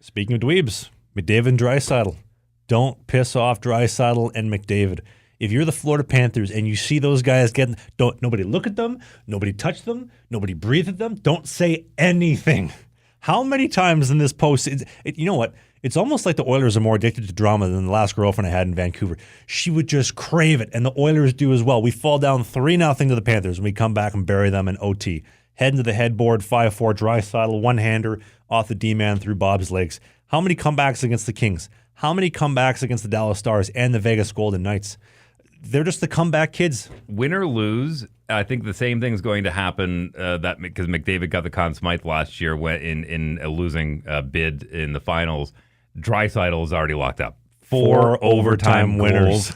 Speaking of dweebs, McDavid and Draisaitl. Don't piss off Draisaitl and McDavid. If you're the Florida Panthers and you see those guys nobody look at them, nobody touch them, nobody breathe at them, don't say anything. How many times in this post, you know what? It's almost like the Oilers are more addicted to drama than the last girlfriend I had in Vancouver. She would just crave it, and the Oilers do as well. We fall down 3-0 to the Panthers, and we come back and bury them in OT. Head into the headboard, 5-4, Draisaitl, one-hander off the D-man through Bob's legs. How many comebacks against the Kings? How many comebacks against the Dallas Stars and the Vegas Golden Knights? They're just the comeback kids. Win or lose, I think the same thing's going to happen because McDavid got the Conn Smythe last year in a losing bid in the finals. Draisaitl is already locked up. 4 overtime winners.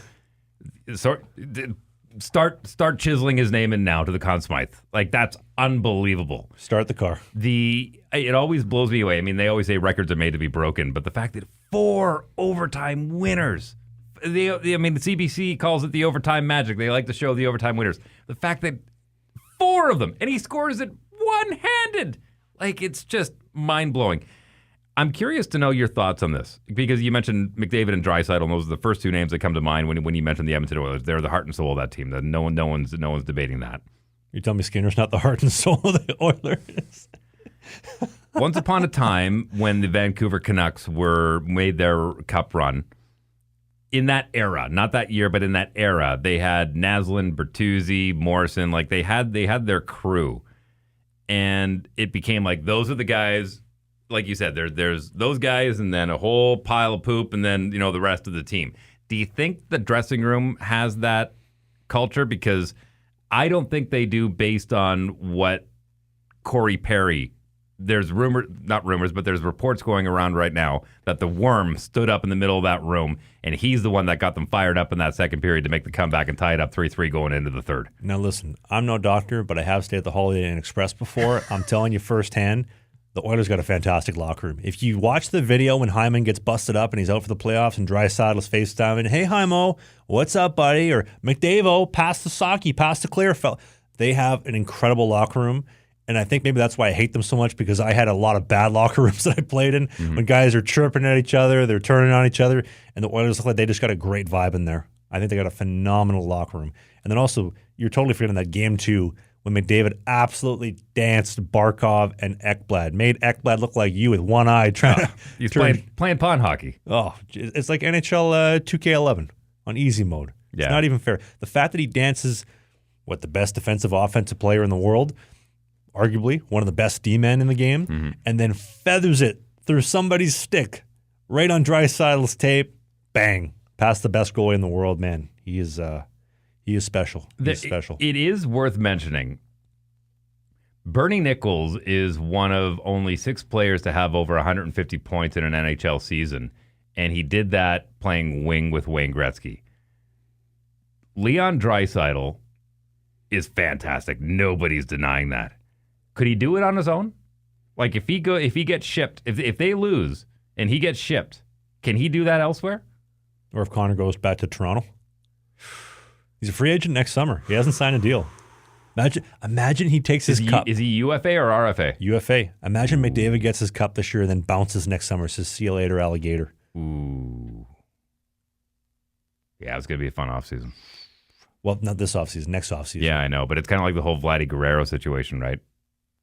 So, start chiseling his name in now to the Conn Smythe. Like, that's unbelievable. Start the car. It always blows me away. I mean, they always say records are made to be broken, but the fact that 4 overtime winners. The CBC calls it the overtime magic. They like to show the overtime winners. The fact that 4 of them, and he scores it one-handed. Like, it's just mind-blowing. I'm curious to know your thoughts on this, because you mentioned McDavid and Draisaitl, and those are the first 2 names that come to mind when you mentioned the Edmonton Oilers. They're the heart and soul of that team. No one's debating that. You're telling me Skinner's not the heart and soul of the Oilers? Once upon a time, when the Vancouver Canucks made their cup run, in that era, not that year, but in that era, they had Naslund, Bertuzzi, Morrison. Like, they had their crew, and it became like those are the guys. Like you said, there's those guys, and then a whole pile of poop, and then the rest of the team. Do you think the dressing room has that culture? Because I don't think they do, based on what Corey Perry. There's not rumors, but there's reports going around right now that the worm stood up in the middle of that room, and he's the one that got them fired up in that second period to make the comeback and tie it up 3-3 going into the third. Now listen, I'm no doctor, but I have stayed at the Holiday Inn Express before. I'm telling you firsthand, the Oilers got a fantastic locker room. If you watch the video when Hyman gets busted up and he's out for the playoffs and Draisaitl's FaceTime and, hey, Hymo, what's up, buddy? Or McDavo, pass the Saki, pass the Clearfeld. They have an incredible locker room. And I think maybe that's why I hate them so much, because I had a lot of bad locker rooms that I played in when guys are chirping at each other, they're turning on each other, and the Oilers look like they just got a great vibe in there. I think they got a phenomenal locker room. And then also, you're totally forgetting that game 2 when McDavid absolutely danced Barkov and Ekblad, made Ekblad look like you with one eye trying to he's playing pond hockey. Oh, it's like NHL 2K11 on easy mode. It's not even fair. The fact that he dances, the best defensive offensive player in the world, arguably one of the best D-men in the game, and then feathers it through somebody's stick right on Draisaitl's tape, bang, past the best goalie in the world, man. He is special. He's special. It is worth mentioning, Bernie Nichols is one of only 6 players to have over 150 points in an NHL season, and he did that playing wing with Wayne Gretzky. Leon Draisaitl is fantastic. Nobody's denying that. Could he do it on his own? Like, if he gets shipped, if they lose and he gets shipped, can he do that elsewhere? Or if Connor goes back to Toronto? He's a free agent next summer. He hasn't signed a deal. Imagine he takes his cup. Is he UFA or RFA? UFA. Imagine McDavid gets his cup this year and then bounces next summer. Says, see you later, alligator. Ooh. Yeah, it's going to be a fun offseason. Well, not this offseason, next offseason. Yeah, I know. But it's kind of like the whole Vladdy Guerrero situation, right?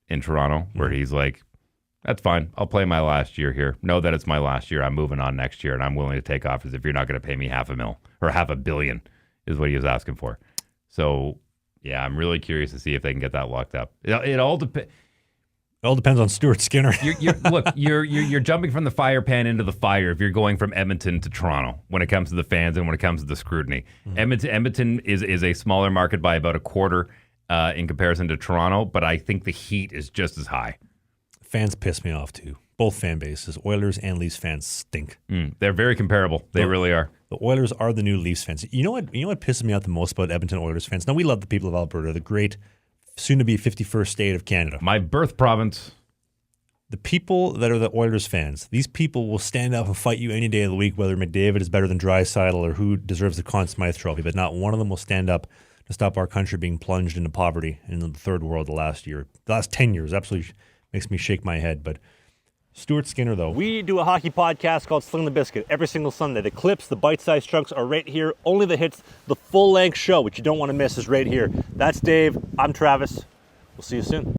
In Toronto, where he's like, that's fine. I'll play my last year here. Know that it's my last year. I'm moving on next year, and I'm willing to take offers if you're not going to pay me $500,000 or $500 million is what he was asking for. So, yeah, I'm really curious to see if they can get that locked up. It all depends. It all depends on Stuart Skinner. You're jumping from the fire pan into the fire if you're going from Edmonton to Toronto when it comes to the fans and when it comes to the scrutiny. Edmonton is a smaller market by about a quarter in comparison to Toronto, but I think the heat is just as high. Fans piss me off too. Both fan bases, Oilers and Leafs fans, stink. They're very comparable. They really are. The Oilers are the new Leafs fans. You know what pisses me off the most about Edmonton Oilers fans? Now, we love the people of Alberta, the great, soon-to-be 51st state of Canada. My birth province. The people that are the Oilers fans, these people will stand up and fight you any day of the week, whether McDavid is better than Draisaitl or who deserves the Conn Smythe trophy, but not one of them will stand up to stop our country being plunged into poverty in the third world the last 10 years. Absolutely makes me shake my head. But Stuart Skinner, though. We do a hockey podcast called Sling the Biscuit every single Sunday. The clips, the bite-sized chunks are right here. Only the hits, the full-length show, which you don't want to miss, is right here. That's Dave. I'm Travis. We'll see you soon.